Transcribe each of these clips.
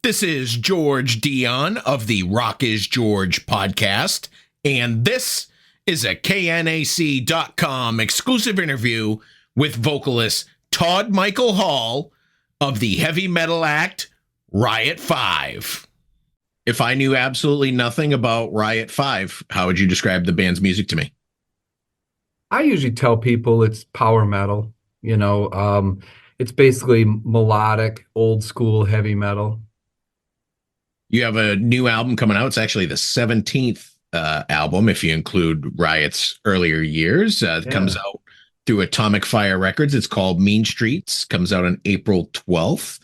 This is George Dionne of the Rock is George podcast, and this is a KNAC.com exclusive interview with vocalist Todd Michael Hall of the heavy metal act RIOT V. If I knew absolutely nothing about RIOT V, how would you describe the band's music to me? I usually tell people it's power metal. It's basically melodic, old school heavy metal. You have a new album coming out. It's actually the 17th album, if you include RIOT's earlier years. It comes out through Atomic Fire Records. It's called Mean Streets. Comes out on April 12th.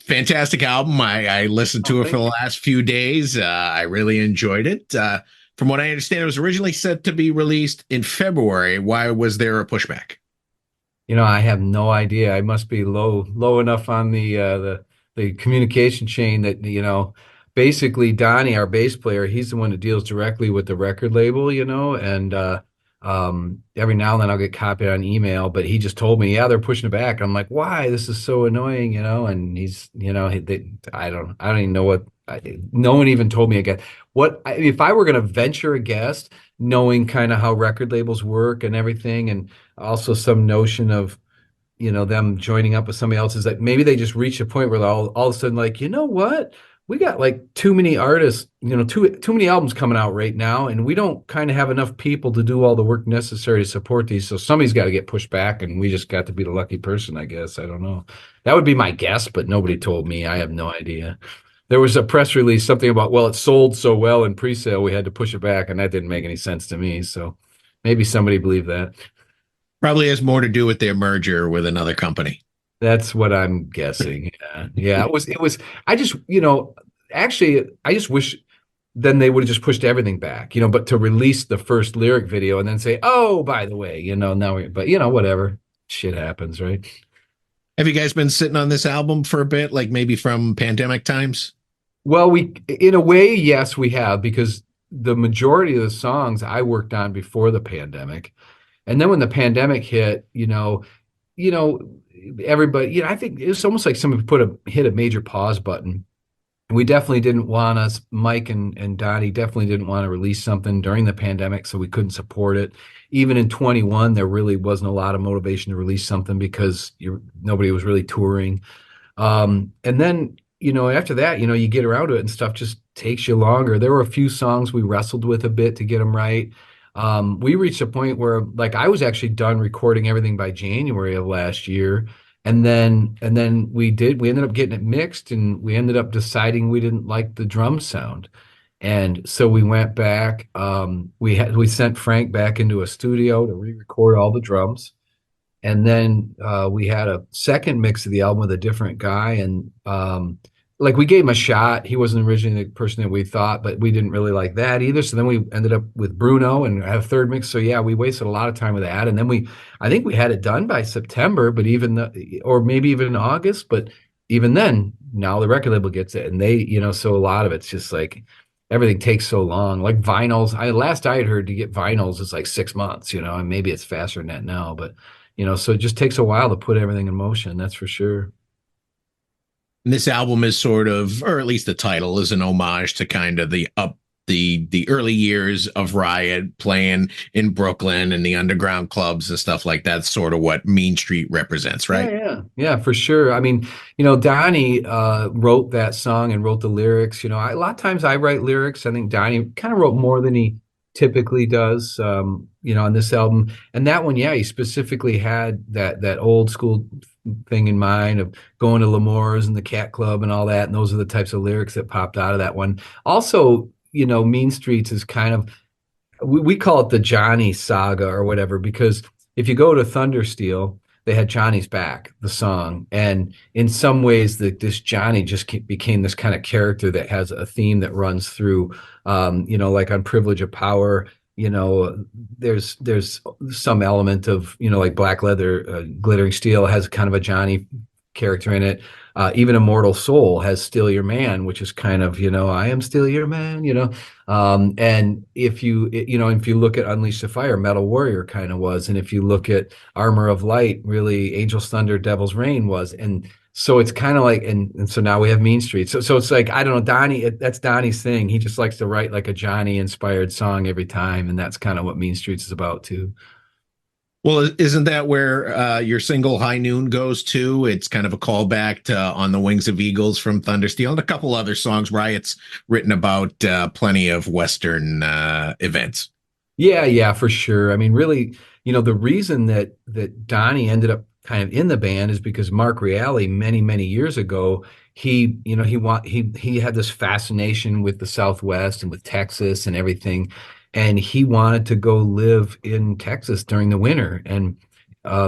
Fantastic album. I listened to it for the last few days. I really enjoyed it. From what I understand, it was originally set to be released in February. Why was there a pushback? I have no idea. I must be low enough on the communication chain that, basically Donnie, our bass player, he's the one that deals directly with the record label, and every now and then I'll get copied on email, but he just told me, they're pushing it back. I'm like, why? This is so annoying, and he's, I don't even know what, no one even told me again. If I were going to venture a guess, knowing kind of how record labels work and everything, and also some notion of, them joining up with somebody else, is that maybe they just reach a point where they're all of a sudden like, you know what? We got like too many artists, too many albums coming out right now, and we don't kind of have enough people to do all the work necessary to support these. So somebody's got to get pushed back, and we just got to be the lucky person, I guess. I don't know. That would be my guess, but nobody told me. I have no idea. There was a press release, something about, well, it sold so well in pre-sale, we had to push it back, and that didn't make any sense to me. So maybe somebody believed that. Probably has more to do with their merger with another company. That's what I'm guessing. Yeah. It was, I just, actually, I just wish then they would have just pushed everything back, but to release the first lyric video and then say, oh, by the way, whatever, shit happens, right? Have you guys been sitting on this album for a bit, like maybe from pandemic times? Well, in a way, yes, we have, because the majority of the songs I worked on before the pandemic. And then when the pandemic hit, everybody, I think it was almost like somebody hit a major pause button. We definitely didn't want us, Mike and Donnie definitely didn't want to release something during the pandemic, so we couldn't support it. Even in 21, there really wasn't a lot of motivation to release something because nobody was really touring. And then, after that, you get around to it and stuff just takes you longer. There were a few songs we wrestled with a bit to get them right. We reached a point where, like, I was actually done recording everything by January of last year. And then we ended up getting it mixed, and we ended up deciding we didn't like the drum sound. And so we went back, we sent Frank back into a studio to re-record all the drums. And then we had a second mix of the album with a different guy. And we gave him a shot. He wasn't originally the person that we thought, but we didn't really like that either. So then we ended up with Bruno and had a third mix. So yeah, we wasted a lot of time with that. And then I think we had it done by September, but or maybe even August. But even then, now the record label gets it, and they, so a lot of it's just like everything takes so long. Like vinyls, last I had heard, to get vinyls is like 6 months, and maybe it's faster than that now, but so it just takes a while to put everything in motion. That's for sure. And this album is sort of, or at least the title is an homage to kind of the early years of RIOT, playing in Brooklyn and the underground clubs and stuff like that. Sort of what Mean Street represents, right? Yeah, for sure. I mean, Donnie wrote that song and wrote the lyrics. A lot of times I write lyrics. I think Donnie kind of wrote more than he typically does, on this album. And that one, he specifically had that old school thing in mind of going to L'Amour's and the Cat Club and all that. And those are the types of lyrics that popped out of that one. Also, Mean Streets is kind of, we call it the Johnny saga or whatever, because if you go to Thundersteel, they had Johnny's Back, the song. And in some ways, this Johnny just became this kind of character that has a theme that runs through, like on Privilege of Power. There's some element of, like Black Leather, Glittering Steel has kind of a Johnny character in it. Even Immortal Soul has Still Your Man, which is kind of, I am still your man, and if you look at Unleash the Fire, Metal Warrior kind of was. And if you look at Armor of Light, really Angel's Thunder, Devil's Rain was. And So it's kind of like, and so now we have Mean Streets. So it's like, I don't know, Donnie, that's Donnie's thing. He just likes to write like a Johnny inspired song every time. And that's kind of what Mean Streets is about too. Well, isn't that where your single High Noon goes to? It's kind of a callback to On the Wings of Eagles from Thundersteel and a couple other songs. Riot's written about plenty of Western events. Yeah, yeah, for sure. I mean, really, the reason that Donnie ended up kind of in the band is because Mark Reale many, many years ago, he had this fascination with the Southwest and with Texas and everything, and he wanted to go live in Texas during the winter. And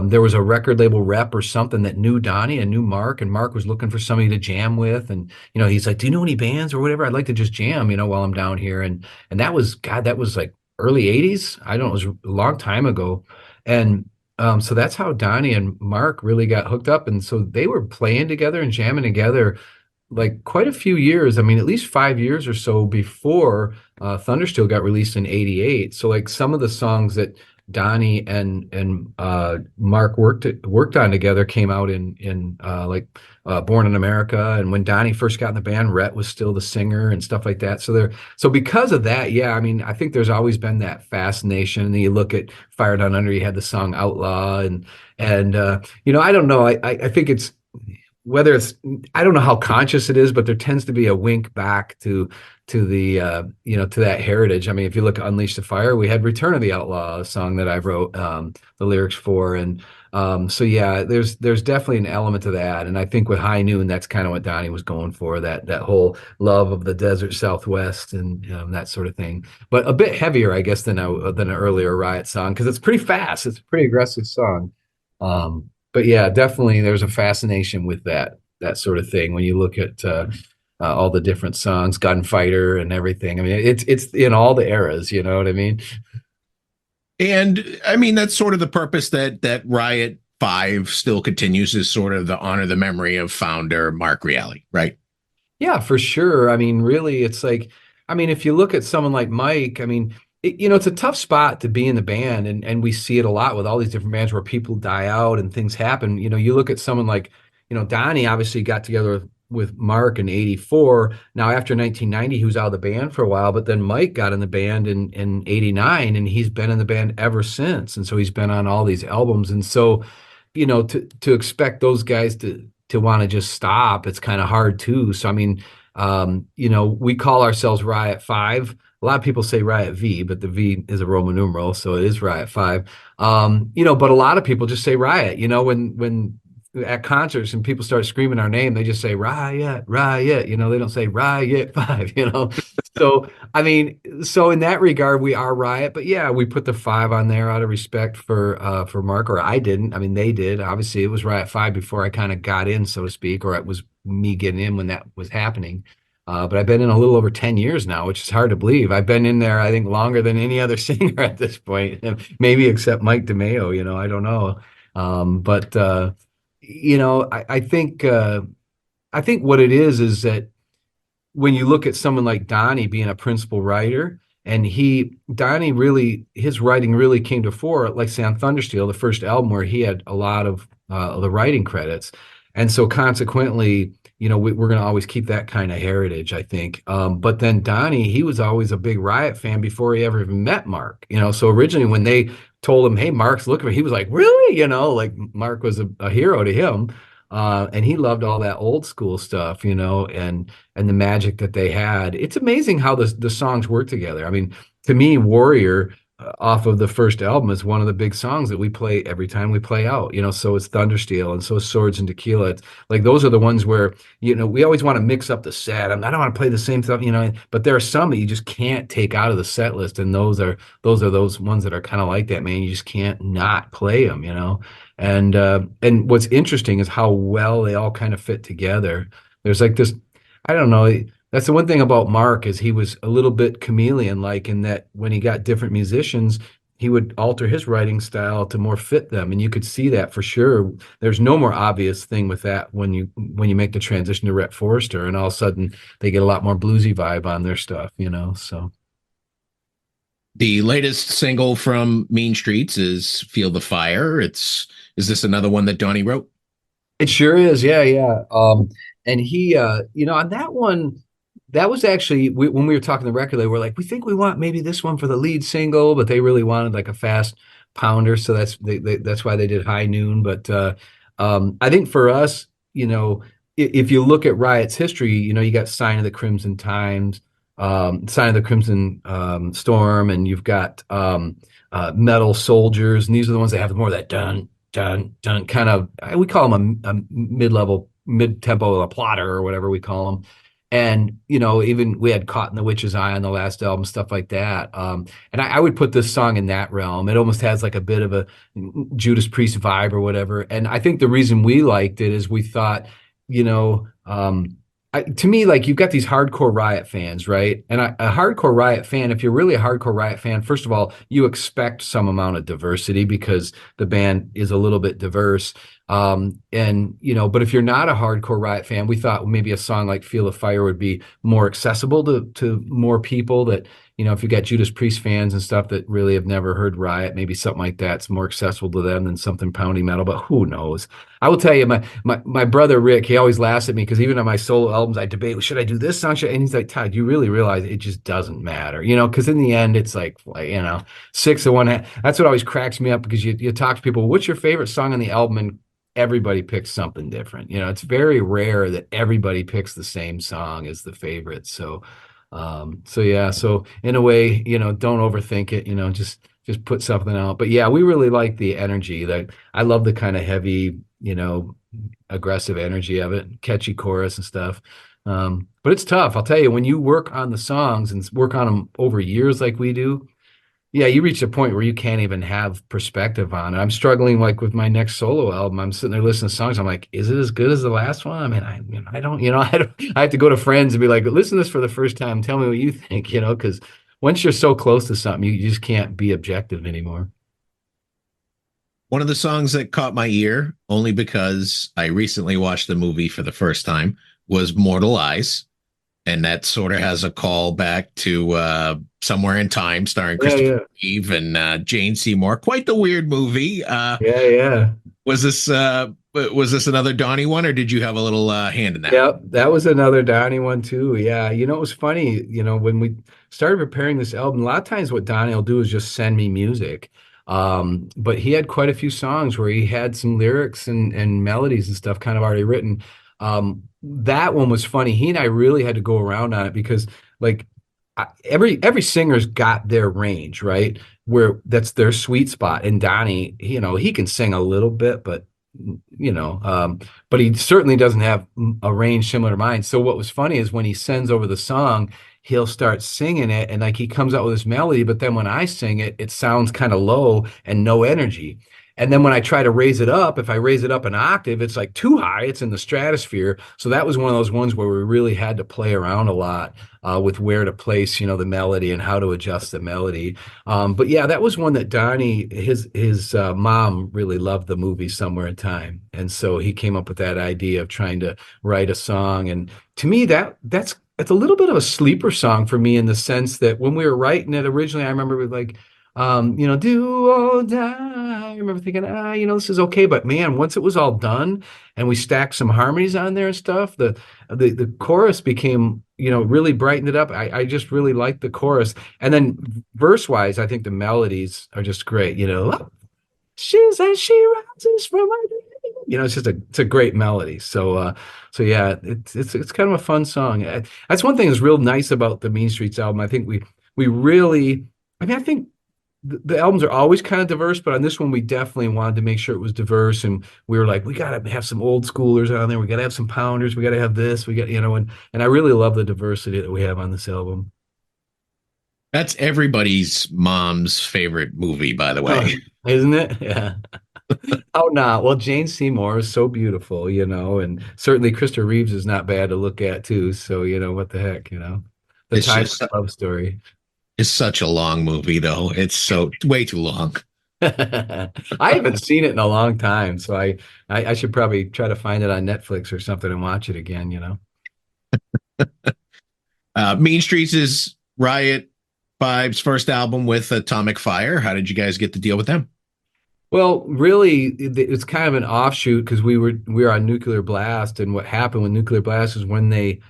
there was a record label rep or something that knew Donnie and knew Mark, and Mark was looking for somebody to jam with. And he's like, "Do you know any bands or whatever? I'd like to just jam, while I'm down here." And that was God, that was like early 80s. I don't know, it was a long time ago. And so that's how Donnie and Mark really got hooked up. And so they were playing together and jamming together like quite a few years. I mean, at least 5 years or so before Thundersteel got released in '88. So like some of the songs that Donnie and Mark worked on together came out in like Born in America. And when Donnie first got in the band, Rhett was still the singer and stuff like that. So because of that, yeah, I mean, I think there's always been that fascination. And you look at Fire Down Under, you had the song Outlaw, and I don't know. I think it's whether it's I don't know how conscious it is, but there tends to be a wink back to the to that heritage. I mean, if you look at Unleash the Fire, we had Return of the Outlaw, a song that I wrote the lyrics for, and so yeah, there's definitely an element to that. And I think with High Noon, that's kind of what Donnie was going for, that whole love of the desert Southwest and that sort of thing, but a bit heavier, I guess, than an earlier Riot song because it's pretty fast. It's a pretty aggressive song. But yeah, definitely there's a fascination with that sort of thing when you look at all the different songs, Gunfighter and everything. I mean, it's in all the eras, you know what I mean? And I mean, that's sort of the purpose that Riot V still continues, is sort of the honor the memory of founder Mark Reale, right? Yeah, for sure. I mean, really, it's like, I mean, if you look at someone like Mike, I mean, it's a tough spot to be in the band, and we see it a lot with all these different bands where people die out and things happen. You look at someone like, Donnie obviously got together with Mark in '84. Now, after 1990, he was out of the band for a while, but then Mike got in the band in '89, and he's been in the band ever since. And so he's been on all these albums. And so, to expect those guys to want to just stop, it's kind of hard too. So, I mean, we call ourselves Riot V. A lot of people say Riot V, but the V is a Roman numeral, so it is Riot V. But a lot of people just say Riot. When at concerts and people start screaming our name, they just say Riot, Riot. They don't say Riot V. So I mean, so in that regard, we are Riot. But yeah, we put the five on there out of respect for Mark, or I didn't. I mean, they did. Obviously, it was Riot V before I kind of got in, so to speak, or it was me getting in when that was happening. But I've been in a little over 10 years now, which is hard to believe. I've been in there, I think, longer than any other singer at this point, maybe except Mike DeMeo, I don't know. But I think what it is that when you look at someone like Donnie being a principal writer, and Donnie really, his writing really came to fore, like say on Thundersteel, the first album where he had a lot of the writing credits. And so consequently, we're going to always keep that kind of heritage, I think. But then Donnie, he was always a big Riot fan before he ever even met Mark. So originally when they told him, "Hey, Mark's looking for," he was like, "Really?" Like Mark was a hero to him. And he loved all that old school stuff, and the magic that they had. It's amazing how the songs work together. I mean, to me, Warrior off of the first album is one of the big songs that we play every time we play out. So it's Thundersteel, and so is Swords and Tequila. It's like those are the ones where we always want to mix up the set. I don't want to play the same stuff, but there are some that you just can't take out of the set list, and those are those ones that are kind of like that, man. You just can't not play them, And what's interesting is how well they all kind of fit together. There's like this, I don't know. That's the one thing about Mark, is he was a little bit chameleon-like, in that when he got different musicians, he would alter his writing style to more fit them, and you could see that for sure. There's no more obvious thing with that when you make the transition to Rhett Forrester, and all of a sudden they get a lot more bluesy vibe on their stuff, So The latest single from Mean Streets is "Feel the Fire." Is this another one that Donnie wrote? It sure is. Yeah, yeah. And he, on that one, that was actually when we were talking to the record label, we're like, we think we want maybe this one for the lead single, but they really wanted like a fast pounder, so that's why they did High Noon. But I think for us, if you look at Riot's history, you got Sign of the Crimson Times, Sign of the Crimson Storm, and you've got Metal Soldiers, and these are the ones that have more of that dun dun dun kind of. We call them a mid-level, mid-tempo, a plotter or whatever we call them. And even we had Caught in the Witch's Eye on the last album, stuff like that. And I would put this song in that realm. It almost has like a bit of a Judas Priest vibe or whatever. And I think the reason we liked it is we thought, you know, to me, like you've got these hardcore Riot fans, right? And a hardcore Riot fan, if you're really a hardcore Riot fan, first of all, you expect some amount of diversity because the band is a little bit diverse. But if you're not a hardcore Riot fan, we thought maybe a song like Feel the Fire would be more accessible to more people that, if you got Judas Priest fans and stuff that really have never heard Riot, maybe something like that's more accessible to them than something poundy metal, but who knows? I will tell you, my brother Rick, he always laughs at me because even on my solo albums, I debate, should I do this song? And he's like, Todd, you really realize it just doesn't matter, because in the end, it's like, six of one. That's what always cracks me up because you talk to people, what's your favorite song on the album? And everybody picks something different. It's very rare that everybody picks the same song as the favorite. So yeah, so in a way, don't overthink it, just put something out. But yeah, we really like the energy. I love the kind of heavy, aggressive energy of it, catchy chorus and stuff. But it's tough. I'll tell you, when you work on the songs and work on them over years like we do, yeah, you reach a point where you can't even have perspective on it. I'm struggling like with my next solo album. I'm sitting there listening to songs. I'm like, is it as good as the last one? I mean, I don't, I have to go to friends and be like, listen to this for the first time. Tell me what you think, because once you're so close to something, you just can't be objective anymore. One of the songs that caught my ear, only because I recently watched the movie for the first time, was Mortal Eyes. And that sort of has a call back to Somewhere in Time, starring Christopher Reeve and Jane Seymour. Quite the weird movie. Yeah. Was this another Donnie one, or did you have a little hand in that? Yeah, that was another Donnie one too. Yeah, it was funny. When we started preparing this album, a lot of times what Donnie will do is just send me music. But he had quite a few songs where he had some lyrics and melodies and stuff kind of already written. That one was funny. He and I really had to go around on it because like every singer's got their range, right? Where that's their sweet spot. And Donnie, he can sing a little bit, but but he certainly doesn't have a range similar to mine. So what was funny is when he sends over the song, he'll start singing it and like he comes out with this melody, but then when I sing it, it sounds kind of low and no energy. And then when I try to raise it up, if I raise it up an octave, it's like too high. It's in the stratosphere. So that was one of those ones where we really had to play around a lot with where to place, the melody and how to adjust the melody. But yeah, that was one that Donnie, his mom really loved the movie Somewhere in Time, and so he came up with that idea of trying to write a song. And to me, that's it's a little bit of a sleeper song for me in the sense that when we were writing it originally, I remember we like. Do or die. I remember thinking, this is okay. But man, once it was all done and we stacked some harmonies on there and stuff, the chorus became, really brightened it up. I just really liked the chorus. And then verse wise, I think the melodies are just great. She says she rises from my dream. It's a great melody. So yeah, it's kind of a fun song. That's one thing that's real nice about the Mean Streets album. I think we really, I think the albums are always kind of diverse, but on this one, we definitely wanted to make sure it was diverse. And we were like, we got to have some old schoolers on there. We got to have some pounders. We got to have this. We got, and I really love the diversity that we have on this album. That's everybody's mom's favorite movie, by the way. Isn't it? Yeah. Oh, no. Well, Jane Seymour is so beautiful, and certainly Christopher Reeves is not bad to look at too. So, what the heck, the It's time just love story. It's such a long movie, though. It's so way too long. I haven't seen it in a long time, so I should probably try to find it on Netflix or something and watch it again. Mean Streets is Riot V's first album with Atomic Fire. How did you guys get to deal with them? Well, really, it's kind of an offshoot because we were on Nuclear Blast, and what happened with Nuclear Blast is when they,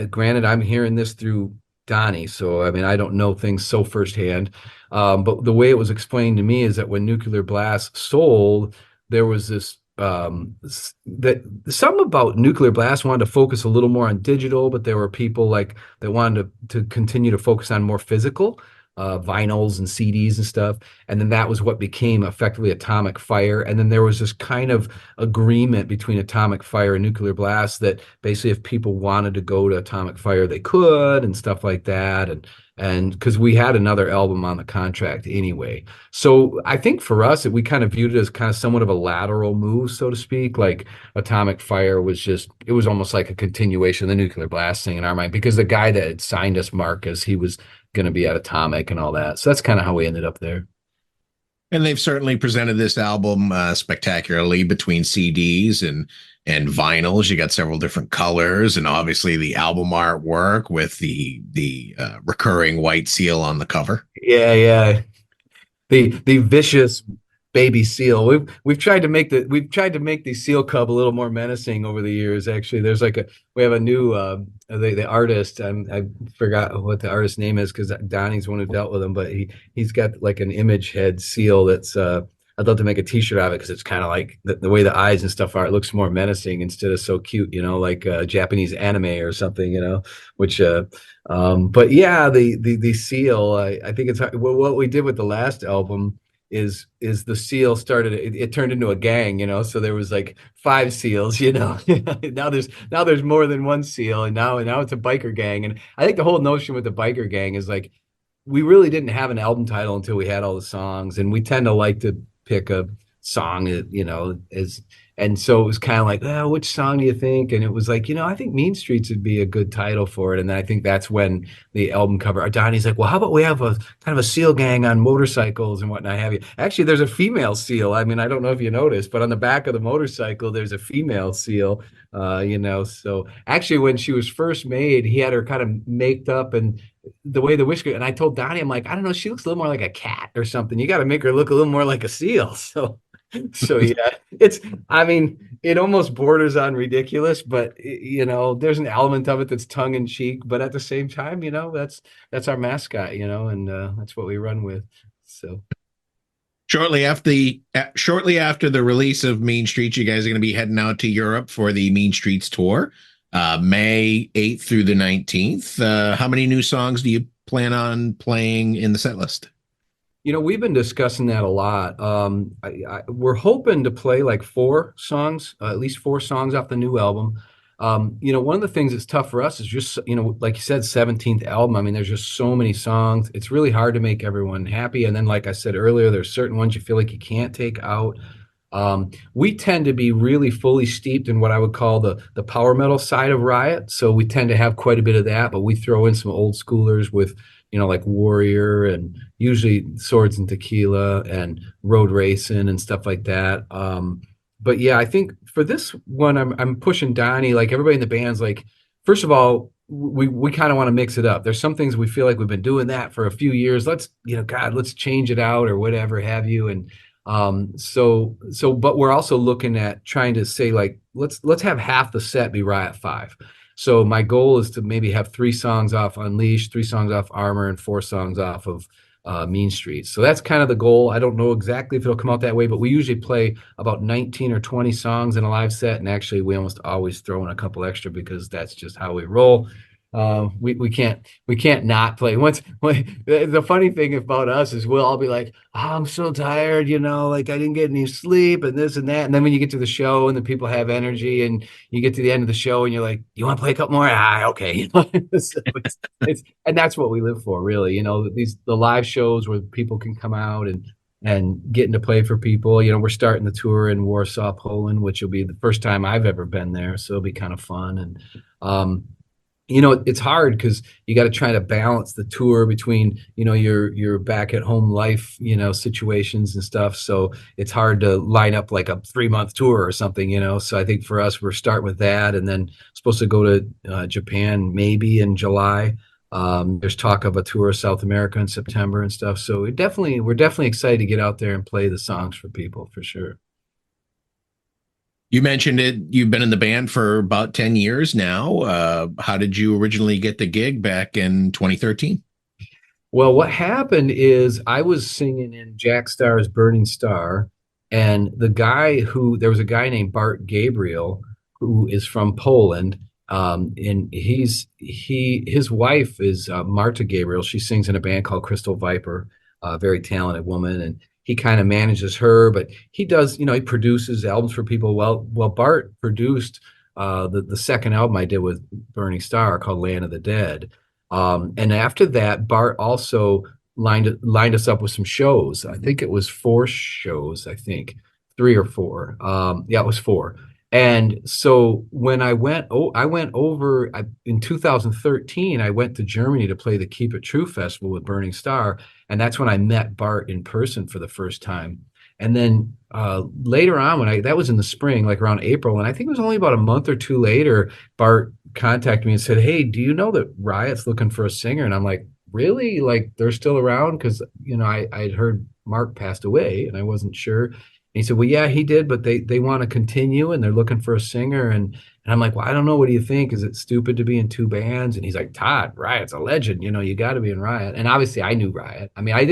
granted, I'm hearing this through Donnie, so I mean I don't know things so firsthand, but the way it was explained to me is that when Nuclear Blast sold, there was this that some about Nuclear Blast wanted to focus a little more on digital, but there were people like that wanted to continue to focus on more physical. Vinyls and CDs and stuff. And then that was what became effectively Atomic Fire. And then there was this kind of agreement between Atomic Fire and Nuclear Blast that basically if people wanted to go to Atomic Fire, they could and stuff like that. And because we had another album on the contract anyway. So I think for us, we kind of viewed it as kind of somewhat of a lateral move, so to speak. Like Atomic Fire was just, it was almost like a continuation of the Nuclear Blast thing in our mind, because the guy that had signed us, Marcus, he was going to be at Atomic and all that. So that's kind of how we ended up there. And they've certainly presented this album spectacularly between CDs and vinyls. You got several different colors, and obviously the album artwork with the recurring white seal on the cover. Yeah, yeah. The vicious baby seal. We've tried to make the seal cub a little more menacing over the years. Actually, there's like a we have a new the artist. I forgot what the artist's name is because Donnie's the one who dealt with him, but he's got like an image head seal that's I'd love to make a t-shirt of it because it's kind of like the way the eyes and stuff are. It looks more menacing instead of so cute, like Japanese anime or something, which but yeah, the seal. I think it's what we did with the last album is the seal started it turned into a gang, so there was like five seals. Now there's more than one seal, and now it's a biker gang. And I think the whole notion with the biker gang is like we really didn't have an album title until we had all the songs, and we tend to like to pick a song that is. And so it was kind of like, oh, which song do you think? And it was like, I think Mean Streets would be a good title for it. And then I think that's when the album cover, Donnie's like, well, how about we have a kind of a seal gang on motorcycles and whatnot have you. Actually, there's a female seal. I mean, I don't know if you noticed, but on the back of the motorcycle, there's a female seal. So actually when she was first made, he had her kind of maked up and the way the whisker, and I told Donnie, I'm like, I don't know, she looks a little more like a cat or something. You got to make her look a little more like a seal. So yeah, I mean, it almost borders on ridiculous, but there's an element of it that's tongue in cheek, but at the same time, that's our mascot, and that's what we run with. So Shortly after the release of Mean Streets, you guys are going to be heading out to Europe for the Mean Streets tour, May 8th through the 19th. How many new songs do you plan on playing in the set list? We've been discussing that a lot. We're hoping to play like four songs, at least four songs off the new album. One of the things that's tough for us is just, like you said, 17th album. I mean, there's just so many songs. It's really hard to make everyone happy. And then, like I said earlier, there's certain ones you feel like you can't take out. We tend to be really fully steeped in what I would call the power metal side of Riot. So we tend to have quite a bit of that, but we throw in some old schoolers with like Warrior and usually Swords and Tequila and Road Racing and stuff like that. But yeah, I think for this one, I'm pushing Donnie. Like everybody in the band's like, first of all, we kind of want to mix it up. There's some things we feel like we've been doing that for a few years. Let's let's change it out or whatever have you. And but we're also looking at trying to say like let's have half the set be Riot 5. So my goal is to maybe have 3 songs off Unleashed, 3 songs off Armor, and 4 songs off of Mean Streets. So that's kind of the goal. I don't know exactly if it'll come out that way, but we usually play about 19 or 20 songs in a live set, and actually we almost always throw in a couple extra because that's just how we roll. We can't not play. The funny thing about us is we'll all be like, oh, I'm so tired, like I didn't get any sleep and this and that. And then when you get to the show and the people have energy and you get to the end of the show and you're like, you want to play a couple more? Okay. So and that's what we live for, really. The live shows where people can come out and getting to play for people. We're starting the tour in Warsaw, Poland, which will be the first time I've ever been there. So it'll be kind of fun. And, it's hard because you got to try to balance the tour between, your back at home life, situations and stuff. So it's hard to line up like a 3-month tour or something, So I think for us, we're starting with that and then supposed to go to Japan maybe in July. There's talk of a tour of South America in September and stuff. So we're definitely excited to get out there and play the songs for people for sure. You mentioned it. You've been in the band for about 10 years now. How did you originally get the gig back in 2013? Well, what happened is I was singing in Jack Starr's Burning Star, and there was a guy named Bart Gabriel who is from Poland. And his wife is Marta Gabriel. She sings in a band called Crystal Viper, a very talented woman, and he kind of manages her, but he does, he produces albums for people. Well, Bart produced the second album I did with Burning Star called Land of the Dead. And after that, Bart also lined us up with some shows. I think it was 4 shows, I think 3 or 4. Yeah, it was 4. And so when I went over in 2013, I went to Germany to play the Keep It True Festival with Burning Star. And that's when I met Bart in person for the first time. And then later on, that was in the spring, like around April, and I think it was only about a month or two later, Bart contacted me and said, "Hey, do you know that Riot's looking for a singer?" And I'm like, "Really? Like they're still around?" Because I'd heard Mark passed away, and I wasn't sure. And he said, "Well, yeah, he did, but they want to continue, and they're looking for a singer." And I'm like, "Well, I don't know. What do you think? Is it stupid to be in 2 bands?" And he's like, "Todd, Riot's a legend. You got to be in Riot." And obviously, I knew Riot. I mean, I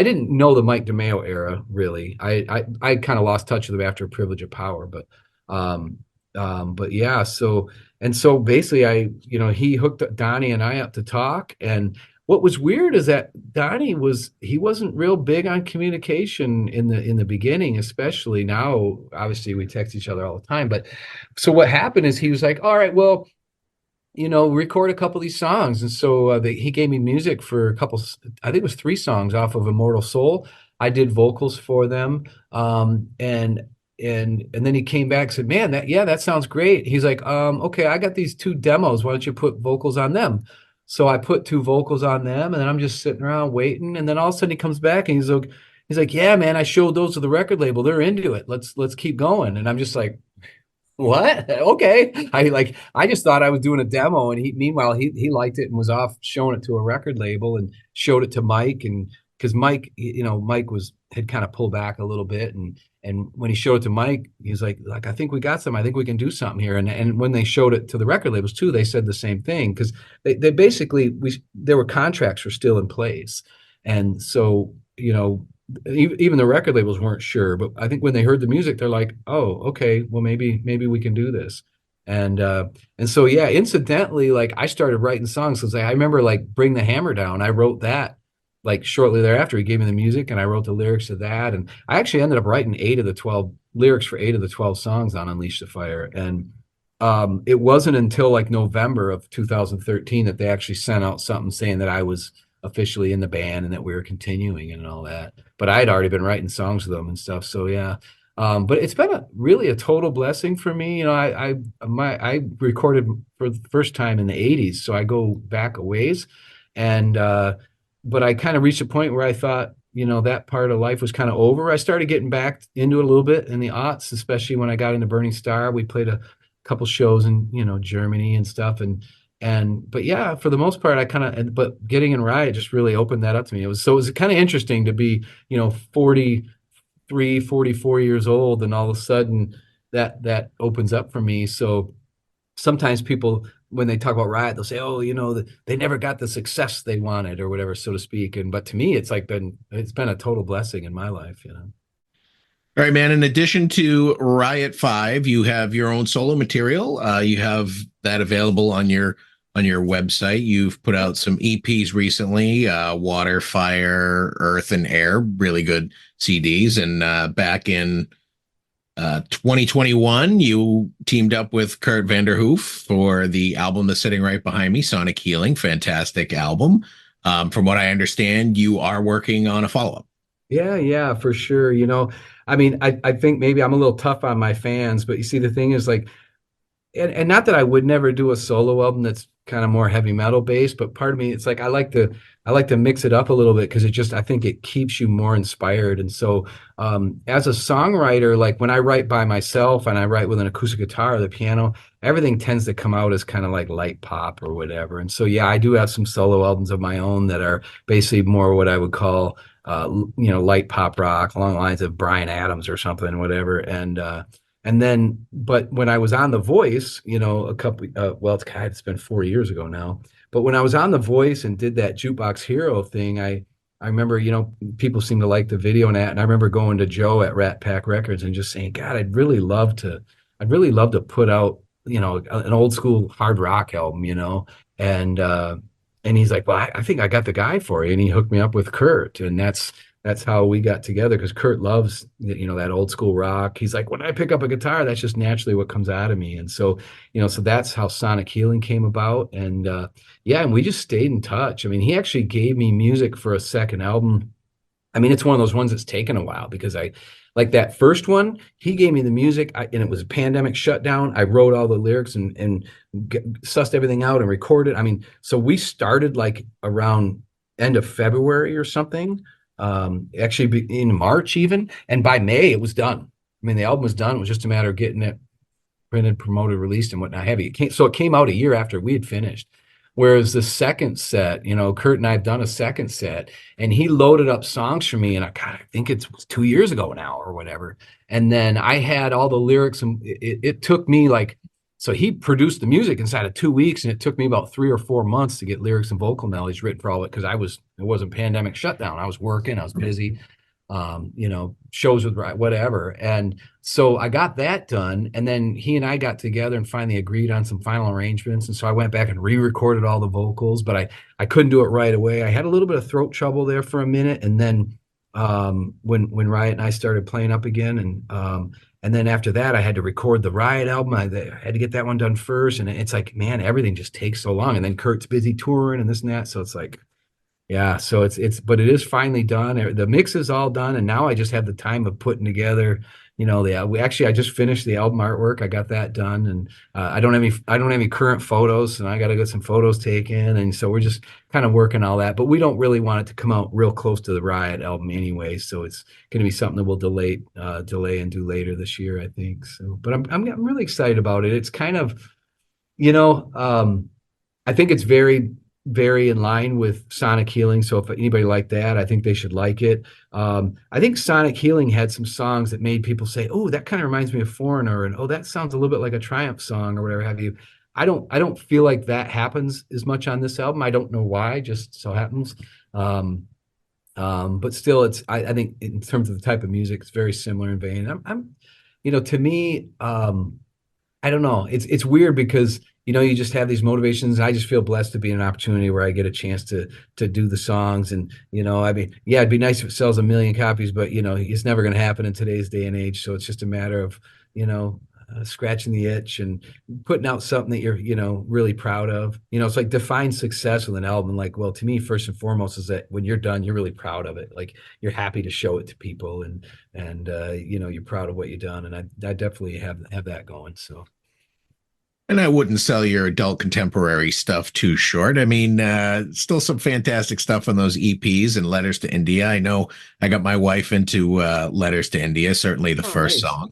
didn't know the Mike DeMeo era really. I kind of lost touch with him after Privilege of Power, but yeah. So basically, he hooked Donnie and I up to talk. And what was weird is that he wasn't real big on communication in the beginning, especially now. Obviously, we text each other all the time. But so what happened is he was like, "All right, well, record a couple of these songs." And so he gave me music for a couple, I think it was 3 songs off of Immortal Soul. I did vocals for them. And then he came back and said, "Man, that sounds great." He's like, "Okay, I got these 2 demos. Why don't you put vocals on them?" So I put 2 vocals on them, and then I'm just sitting around waiting. And then all of a sudden he comes back and he's like, "Yeah, man, I showed those to the record label. They're into it. Let's keep going." And I'm just like, "What? Okay." I just thought I was doing a demo, and meanwhile he liked it and was off showing it to a record label and showed it to Mike. And because Mike had kind of pulled back a little bit, and when he showed it to Mike, he's like, "I think we got some. I think we can do something here." And when they showed it to the record labels too, they said the same thing, because they basically, there were contracts were still in place. And so even the record labels weren't sure, but I think when they heard the music, they're like, "Oh, okay, well maybe we can do this." And so yeah, incidentally, like I started writing songs because I remember like Bring the Hammer Down. I wrote that like shortly thereafter. He gave me the music, and I wrote the lyrics to that. And I actually ended up writing 8 of the 12 lyrics for 8 of the 12 songs on Unleash the Fire. And it wasn't until like November of 2013 that they actually sent out something saying that I was officially in the band and that we were continuing and all that. But I had already been writing songs with them and stuff. So yeah. But it's been really a total blessing for me. I recorded for the first time in the 80s, so I go back a ways. And but I kind of reached a point where I thought, that part of life was kind of over. I started getting back into it a little bit in the aughts, especially when I got into Burning Star. We played a couple shows in, Germany and stuff. But yeah, for the most part, but getting in Riot just really opened that up to me. It was kind of interesting to be, 43, 44 years old, and all of a sudden that opens up for me. So sometimes people, when they talk about Riot, they'll say, "Oh, they never got the success they wanted," or whatever, so to speak. But to me, it's been a total blessing in my life. All right, man. In addition to Riot 5, you have your own solo material. You have that available on your website. You've put out some EPs recently, Water, Fire, Earth, and Air, really good CDs. And back in 2021, you teamed up with Kurt Vanderhoof for the album that's sitting right behind me, Sonic Healing. Fantastic album. From what I understand, you are working on a follow-up. Yeah, for sure. I mean, I think maybe I'm a little tough on my fans, but you see, the thing is like, and not that I would never do a solo album that's kind of more heavy metal based, but part of me, it's like I like to mix it up a little bit because it just I think it keeps you more inspired. And so as a songwriter, like when I write by myself and I write with an acoustic guitar or the piano, everything tends to come out as kind of like light pop or whatever. And so yeah, I do have some solo albums of my own that are basically more what I would call light pop rock along the lines of Bryan Adams or something, whatever. And then, but when I was on The Voice, a couple, well, it's been 4 years ago now. But when I was on The Voice and did that Jukebox Hero thing, I remember, people seem to like the video and that. And I remember going to Joe at Rat Pack Records and just saying, God, I'd really love to put out, an old school hard rock album, and, uh, and he's like, well, I think I got the guy for you. And he hooked me up with Kurt. And that's how we got together because Kurt loves, that old school rock. He's like, when I pick up a guitar, that's just naturally what comes out of me. And so, so that's how Sonic Healing came about. And yeah, and we just stayed in touch. I mean, he actually gave me music for a second album. I mean, it's one of those ones that's taken a while because like that first one, he gave me the music and it was a pandemic shutdown. I wrote all the lyrics and sussed everything out and recorded. I mean, so we started like around end of February or something, actually in March even. And by May, it was done. I mean, the album was done. It was just a matter of getting it printed, promoted, released, and whatnot. So it came out a year after we had finished. Whereas the second set, Kurt and I have done a second set, and he loaded up songs for me, and I think it was 2 years ago now or whatever. And then I had all the lyrics, and it took me so he produced the music inside of 2 weeks, and it took me about 3 or 4 months to get lyrics and vocal melodies written for all of it because it wasn't pandemic shutdown. I was working, I was busy, shows with whatever. And so I got that done. And then he and I got together and finally agreed on some final arrangements. And so I went back and re-recorded all the vocals, but I couldn't do it right away. I had a little bit of throat trouble there for a minute. And then when Riot and I started playing up again, and then after that, I had to record the Riot album. I had to get that one done first. And it's like, man, everything just takes so long. And then Kurt's busy touring and this and that. So it's like, yeah, so but it is finally done. The mix is all done, and now I just have the time of putting together. I just finished the album artwork. I got that done, and I don't have any current photos, and I got to get some photos taken, and so we're just kind of working all that. But we don't really want it to come out real close to the Riot album anyway, so it's going to be something that we'll delay and do later this year, I think. So, but I'm really excited about it. It's kind of, I think it's very very in line with Sonic Healing. So if anybody liked that, I think they should like it. I think Sonic Healing had some songs that made people say, oh, that kind of reminds me of Foreigner, and oh, that sounds a little bit like a Triumph song or whatever have you. I don't feel like that happens as much on this album. I don't know why, just so happens. But still I think in terms of the type of music, it's very similar in vein. To me, I don't know. It's weird because you just have these motivations. I just feel blessed to be in an opportunity where I get a chance to do the songs. And, I mean, yeah, it'd be nice if it sells 1 million copies, but, it's never going to happen in today's day and age. So it's just a matter of, scratching the itch and putting out something that you're, really proud of. It's like define success with an album. Like, well, to me, first and foremost is that when you're done, you're really proud of it. Like you're happy to show it to people and you're proud of what you've done. And I definitely have that going. So. And I wouldn't sell your adult contemporary stuff too short. I mean, still some fantastic stuff on those EPs and Letters to India. I know I got my wife into Letters to India, certainly the first nice. song.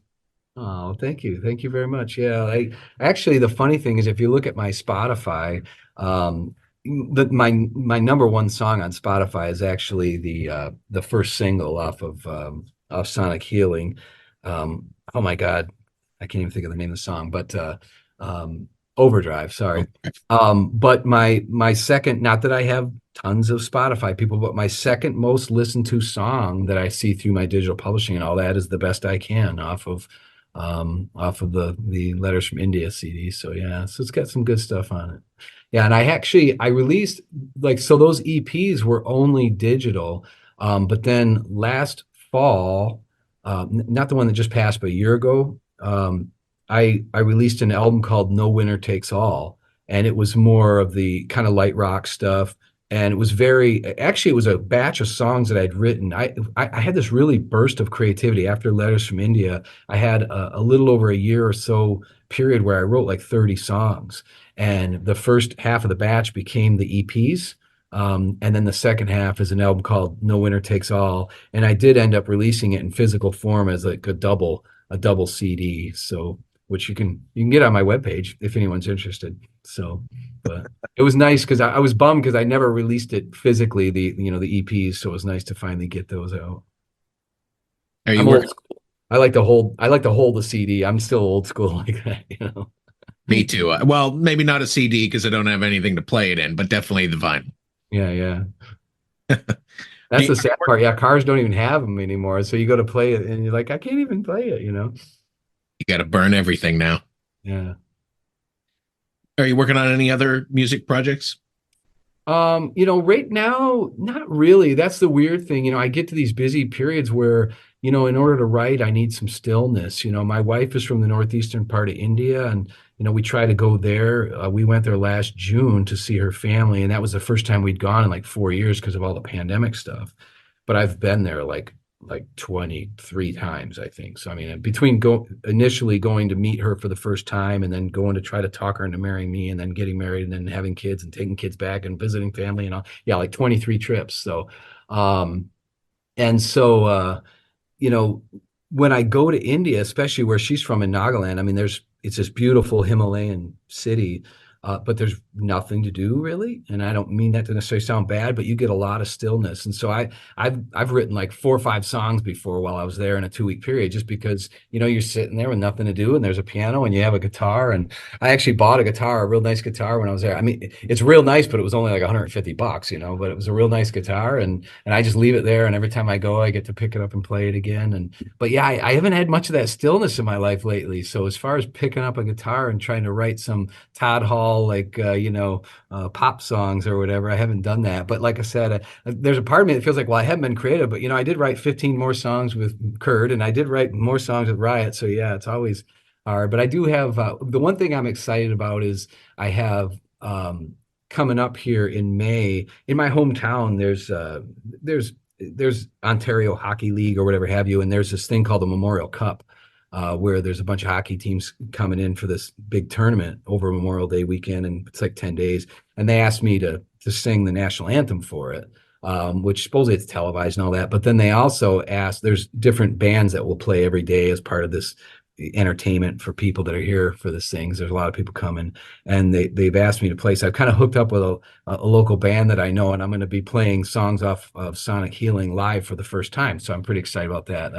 Oh, thank you. Thank you very much. Yeah. Actually, the funny thing is if you look at my Spotify, my number one song on Spotify is actually the first single off of Sonic Healing. Oh my God. I can't even think of the name of the song, but Overdrive, sorry. But my second, not that I have tons of Spotify people, but my second most listened to song that I see through my digital publishing and all that is The Best I Can off of the Letters from India CD. So yeah, so it's got some good stuff on it. Yeah, and I released so those EPs were only digital, but then last fall, not the one that just passed, but a year ago, I released an album called No Winner Takes All, and it was more of the kind of light rock stuff. and it was very actually it was a batch of songs that I'd written. I had this really burst of creativity after Letters from India. I had a little over a year or so period where I wrote like 30 songs, and the first half of the batch became the EPs. And then the second half is an album called No Winner Takes All, and I did end up releasing it in physical form as like a double CD. So which you can get on my webpage if anyone's interested. So, but it was nice because I was bummed because I never released it physically, the EPs. So it was nice to finally get those out. Are you I'm old working? school. I like to hold the CD. I'm still old school like that. Me too. Well, maybe not a CD because I don't have anything to play it in, but definitely the vinyl. Yeah, yeah. Do That's you, the sad part. Yeah, cars don't even have them anymore. So you go to play it and you're like, I can't even play it. you got to burn everything now. Yeah. Are you working on any other music projects? Right now, not really. That's the weird thing. I get to these busy periods where, in order to write, I need some stillness. My wife is from the northeastern part of India, and, we try to go there. We went there last June to see her family, and that was the first time we'd gone in like 4 years because of all the pandemic stuff. But I've been there like 23 times, I think. So I mean, between initially going to meet her for the first time and then going to try to talk her into marrying me and then getting married and then having kids and taking kids back and visiting family and all, yeah, like 23 trips. So um and so you know, when I go to India, especially where she's from in Nagaland, I mean, it's this beautiful Himalayan city, but there's nothing to do really. And I don't mean that to necessarily sound bad, but you get a lot of stillness. And so I've written like 4 or 5 songs before while I was there in a 2 week period, just because you're sitting there with nothing to do, and there's a piano and you have a guitar. And I actually bought a real nice guitar when I was there. I mean, it's real nice, but it was only like $150, but it was a real nice guitar, and I just leave it there. And every time I go, I get to pick it up and play it again. But yeah, I haven't had much of that stillness in my life lately. So as far as picking up a guitar and trying to write some Todd Hall, like, pop songs or whatever, I haven't done that. But like I said, there's a part of me that feels like, well, I haven't been creative, but, I did write 15 more songs with Kurt, and I did write more songs with Riot. So yeah, it's always hard. But I do have, the one thing I'm excited about is I have, coming up here in May in my hometown, there's Ontario Hockey League or whatever have you, and there's this thing called the Memorial Cup, where there's a bunch of hockey teams coming in for this big tournament over Memorial Day weekend, and it's like 10 days. And they asked me to sing the national anthem for it, which supposedly it's televised and all that. But then they also asked, there's different bands that will play every day as part of this entertainment for people that are here for this things. There's a lot of people coming, and they've asked me to play. So I've kind of hooked up with a local band that I know, and I'm going to be playing songs off of Sonic Healing live for the first time. So I'm pretty excited about that.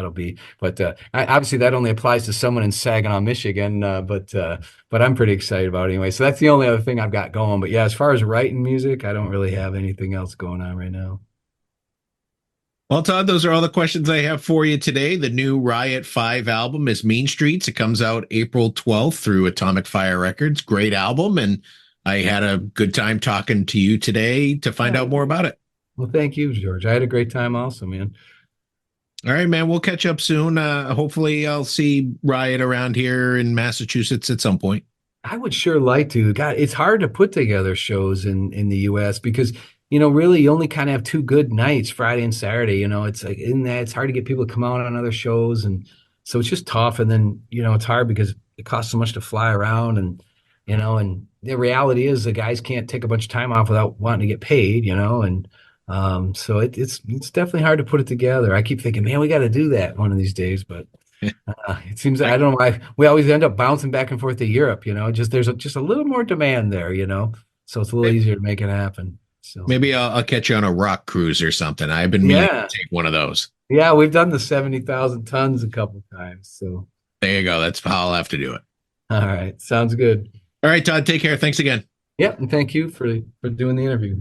But obviously that only applies to someone in Saginaw, Michigan. But I'm pretty excited about it anyway. So that's the only other thing I've got going. But yeah, as far as writing music, I don't really have anything else going on right now. Well, Todd, those are all the questions I have for you today. The new RIOT V album is Mean Streets. It comes out April 12th through Atomic Fire Records. Great album. And I had a good time talking to you today to find out more about it. Well, thank you, George. I had a great time also, man. All right, man. We'll catch up soon. Hopefully I'll see RIOT around here in Massachusetts at some point. I would sure like to. God, it's hard to put together shows in the US because really you only kind of have 2 good nights, Friday and Saturday. It's like in that it's hard to get people to come out on other shows, and so it's just tough. And then it's hard because it costs so much to fly around, and the reality is the guys can't take a bunch of time off without wanting to get paid, and so it's definitely hard to put it together. I keep thinking, man, we got to do that one of these days, but it seems I don't know why we always end up bouncing back and forth to Europe. Just there's just a little more demand there, so it's a little easier to make it happen. So maybe I'll catch you on a rock cruise or something. I've been meaning to take one of those. Yeah, we've done the 70,000 tons a couple times. So there you go. That's how I'll have to do it. All right. Sounds good. All right, Todd, take care. Thanks again. Yep. And thank you for doing the interview.